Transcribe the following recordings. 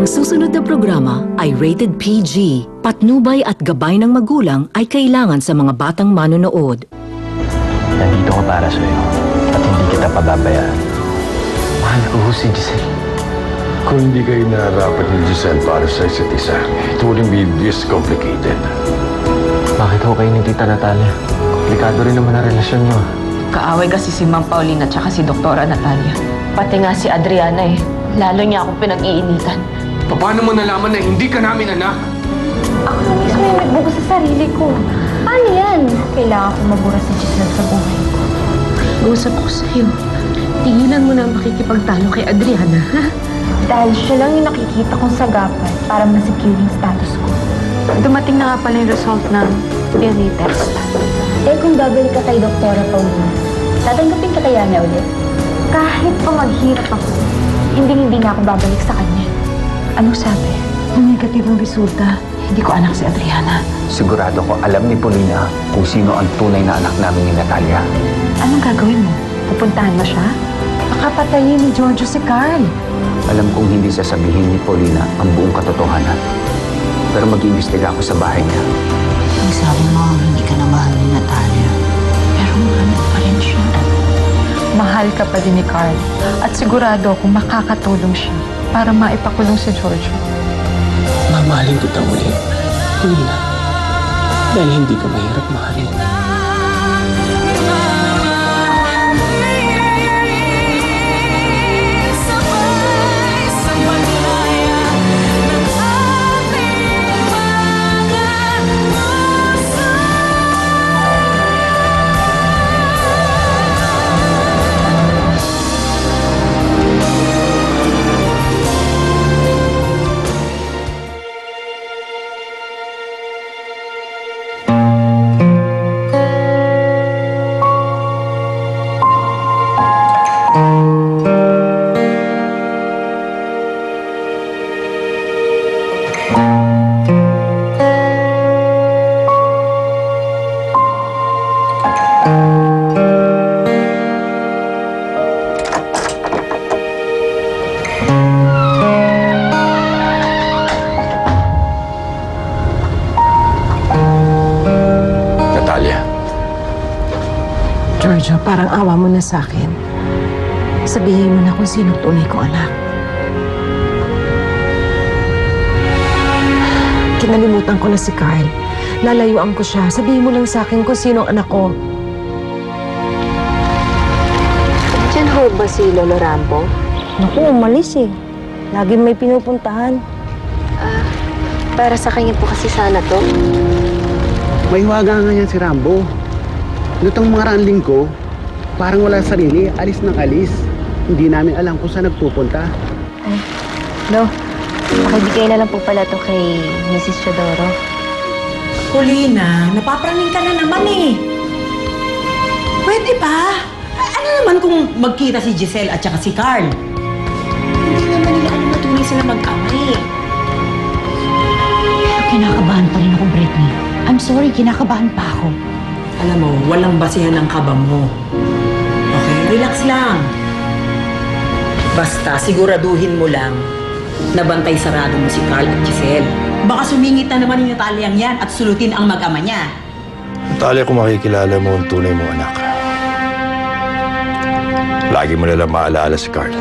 susunod na programa ay rated PG. Patnubay at gabay ng magulang ay kailangan sa mga batang manonood. Nandito ko para sa'yo at hindi kita pababayaan. Mahal ko si Giselle. Kung hindi kayo nararapat ni Giselle para sa isa't isa, it wouldn't be this complicated. Bakit ho kayo ni Tita Natalia? Komplikado rin naman ang relasyon niyo. Kaaway kasi si Ma'am Paulina at si Doktora Natalia. Pati nga si Adriana eh. Lalo niya akong pinag-iinitan. Paano mo nalaman na hindi ka namin anak? Ako na mismo yung nagbugo sa sarili ko. Paano yan? Kailangan ko mabura si Giselle sa buhay ko. Usap ko sa'yo. Tigilan mo na ang makikipagtalo kay Adriana, ha? Dahil siya lang yung nakikita kong sagapan para ma-secure yung status ko. Dumating na nga pala yung result ng DNA test. Eh kung babalik ka kay Doktora Paulina, tatanggapin ka kaya niya ulit? Kahit pa maghirap ako, hindi na ako babalik sa kanya. Anong sabi? Kung negative ang resulta, hindi ko anak si Adriana. Sigurado ko alam ni Paulina kung sino ang tunay na anak namin ni Natalia. Anong gagawin mo? Pupuntahan mo siya? Baka patayin ni Giorgio si Carl. Alam kong hindi sasabihin ni Paulina ang buong katotohanan. Pero mag-iimbestiga ako sa bahay niya. Ang sabi mo, hindi ka na mahal ni Natalia. Pero mahal mo pa rin siya. Mahal ka pa din ni Carl. At sigurado kung makakatulong siya para maipakulong si Giorgio. Mamahalin kita ulit, Paulina. Dahil hindi ka mahirap mahalin. Giorgio, parang awa mo na sa akin. Sabihin mo na kung sino tunay ko anak. Kinalimutan ko na si Carl. Lalayuan ko siya. Sabihin mo lang sa akin kung sino ang anak ko. Diyan ho ba si Lolo Rambo? Naku, umalis eh. Lagi may pinupuntahan. Para sa kanya po kasi sana to. May hiwaga nga yan si Rambo. Lutang mga ranling ko, parang wala sarili, alis ng alis. Hindi namin alam kung saan nagpupunta. Ay, no. Pakibigay na lang po pala to kay Mrs. Chodoro. Paulina, napapraning ka na naman eh. Pwede pa. Ano naman kung magkita si Giselle at saka si Carl? Hindi naman nila alam na tunay sila mag-amay. Pero kinakabahan pa rin ako, Britney. I'm sorry, kinakabahan pa ako. Alam mo, walang basihan ng kaba mo. Okay? Relax lang. Basta, siguraduhin mo lang na bantay sarado mo si Carl at Giselle. Baka sumingit na naman yung Nataliang yan at sulutin ang mag-ama niya. Natalia, kung makikilala mo ang tunay mong anak, lagi mo nalang maalala si Carl.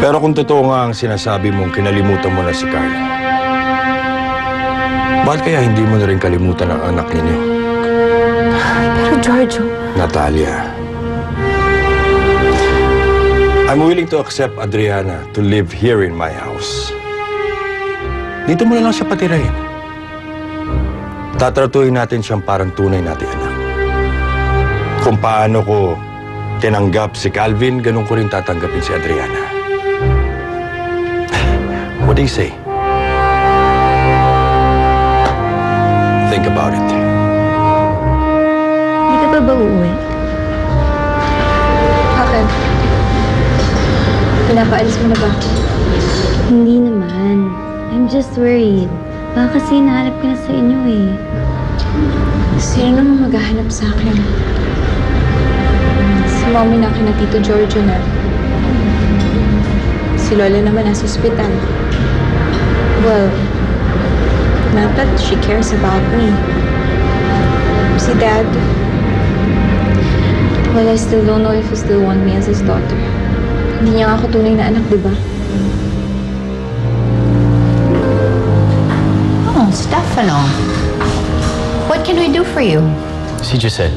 Pero kung totoo nga ang sinasabi mong kinalimutan mo na si Carl, bakit kaya hindi mo na rin kalimutan ang anak ninyo? Pero Giorgio... Natalia, I'm willing to accept Adriana to live here in my house. Dito mo na lang siya patirahin. Tatratuhin natin siyang parang tunay nating anak. Kung paano ko tinanggap si Calvin, ganun ko rin tatanggapin si Adriana. What do you say? Think about it. Hindi ka pa ba uuwi? Bakit? Pinapaalis mo na ba? Hindi naman. I'm just worried. Baka kasi nahanap ka na sa inyo eh. Sino naman maghahanap sa akin? Si Mommy na kina Tito Giorgio na. Si Lola naman nasa ospital. Well, not that she cares about me. Si Dad, well, I still don't know if he still want me as his daughter. Hindi niya ako tunay na anak, di ba? Oh, Stefano. What can we do for you? Si Giselle.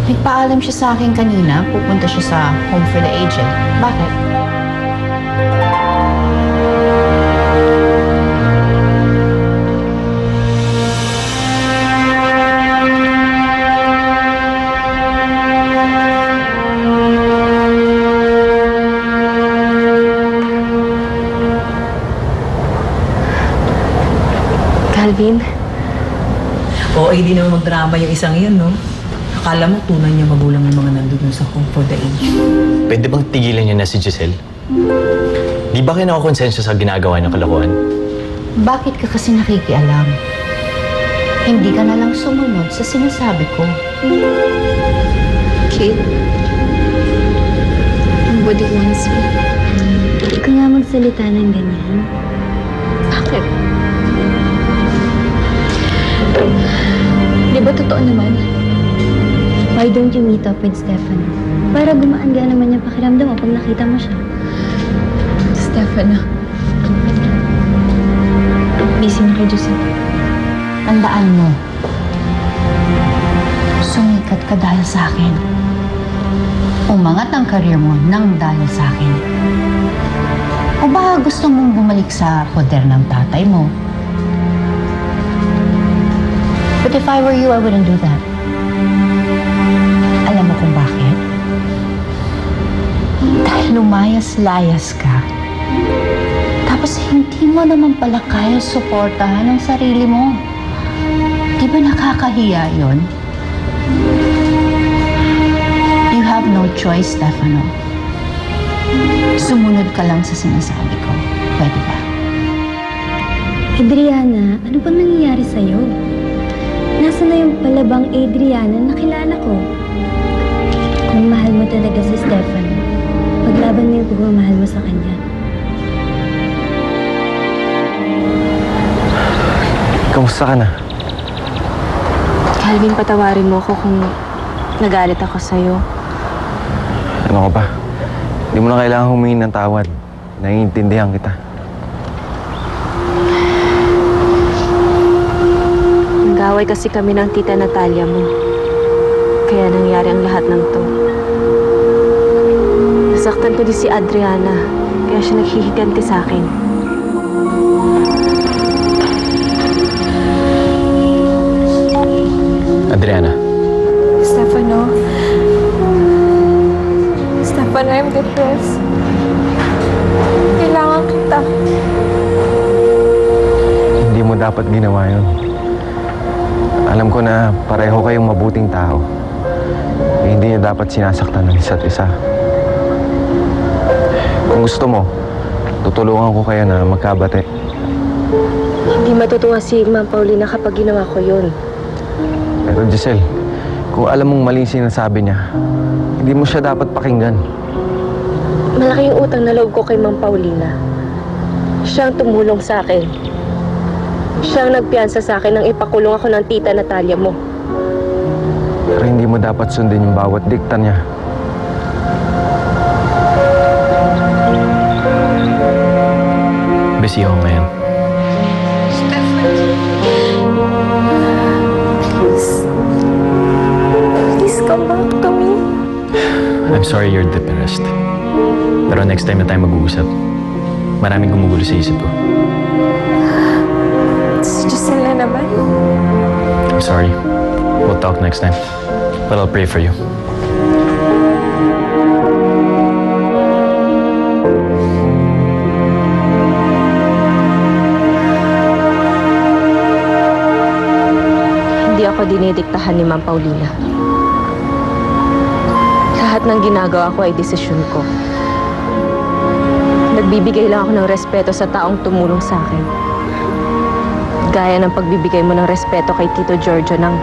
Nagpaalam siya sa akin kanina. Pupunta siya sa Home for the Aged. Bakit? Calvin? Oo, di naman magdrama yung isang yun, no? Akala mo tunay niya magulang yung mga nandun sa Home for the Aged. Pwede bang tigilan niyo na si Giselle? Di ba kayo nakakonsensya sa ginagawa niyang kalokohan? Bakit ka kasi nakikialam? Hindi ka na lang sumunod sa sinasabi ko. Kid? Nobody wants me. Hindi ka nga magsalita ng ganyan. Bakit? Di ba totoo naman? Why don't you meet up with Stefano? Para gumaan nga naman yung pakiramdam mo pag nakita mo siya. Stefano. Busy na kay Giuseppe. Tandaan mo, sumikat ka dahil sa akin. Umangat ang career mo nang dahil sa akin. O ba gusto mong bumalik sa poder ng tatay mo? But if I were you, I wouldn't do that. Alam mo kung bakit? Dahil lumayas-layas ka. Tapos hindi mo naman pala kaya suportahan ang sarili mo. Di ba nakakahiya yun? You have no choice, Stefano. Sumunod ka lang sa sinasabi ko. Pwede ba? Adriana, ano bang nangyayari sa'yo? Nasaan na yung palabang Adriana na kilala ko? Kung mahal mo talaga si Stefano, paglaban mo yung pagmamahal mo sa kanya. Kamusta ka na? Calvin, patawarin mo ako kung nagalit ako sa'yo. Ano ka ba? Hindi mo na kailangan humingi ng tawad. Naiintindihan kita. Nag-away kasi kami ng tita Natalia mo. Kaya nangyari ang lahat ng to. Nasaktan ko din si Adriana. Kaya siya naghihiganti sa akin. Adriana. Stefano. Stefano, I'm depressed. Kailangan kita. Hindi mo dapat ginawa yun. Alam ko na pareho kayong mabuting tao. Hindi niya dapat sinasaktan ng isa't isa. Kung gusto mo, tutulungan ko kayo na magkabate. Hindi matutuwa si Ma'am Paulina kapag ginawa ko yun. Pero Giselle, kung alam mong mali sinasabi niya, hindi mo siya dapat pakinggan. Malaki yung utang na loob ko kay Ma'am Paulina. Siyang tumulong sa akin. Siyang nagpiyansa sa akin nang ipakulong ako ng tita Natalia mo. Pero hindi mo dapat sundin yung bawat dikta niya. Busy ako ngayon. Please come back to me. I'm sorry you're depressed. Pero next time na tayo mag-uusap, maraming gumugulo sa isip ko. Si Giselle na naman. I'm sorry. We'll talk next time. But I'll pray for you. Hindi ako dinidiktahan ni Ma'am Paulina. Lahat ng ginagawa ko ay desisyon ko. Nagbibigay lang ako ng respeto sa taong tumulong sa akin. Gaya ng pagbibigay mo ng respeto kay Tito Giorgio nang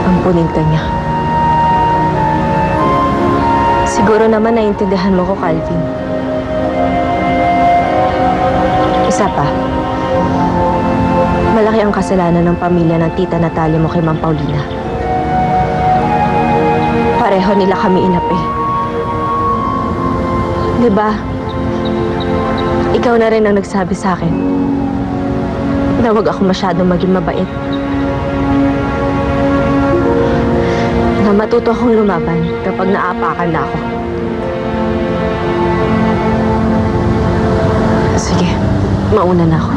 ampunin ka niya. Siguro naman naiintindihan mo ko, Calvin. Isa pa. Malaki ang kasalanan ng pamilya ng tita Natalia mo kay Ma'am Paulina. Pareho nila kami inapi. Diba? Ikaw na rin ang nagsabi sa akin na huwag ako masyadong maging mabait. Na matuto akong lumaban kapag naapakan na ako. Sige, mauna na ako.